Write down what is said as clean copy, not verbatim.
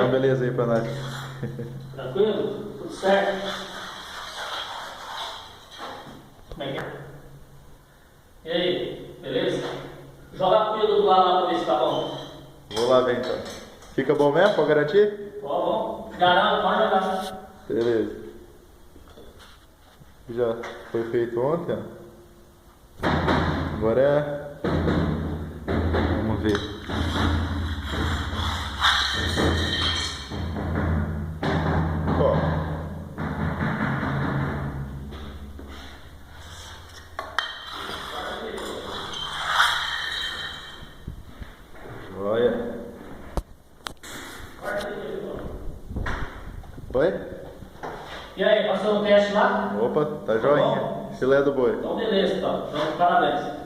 beleza aí pra nós. Tranquilo? Tudo certo? Como é que é? E aí, beleza? Joga a pilha do lado lá pra ver se tá bom. Vou lá ver então. Fica bom mesmo pra garantir? Ó, bom. Garanto, pode jogar. Beleza. Já foi feito ontem, ó. Agora é. Vamos ver. Ó. Olha. Oi? E aí, passou no teste lá? Opa, tá joinha. Bom? Filé do boi. Então beleza, então. Então, parabéns.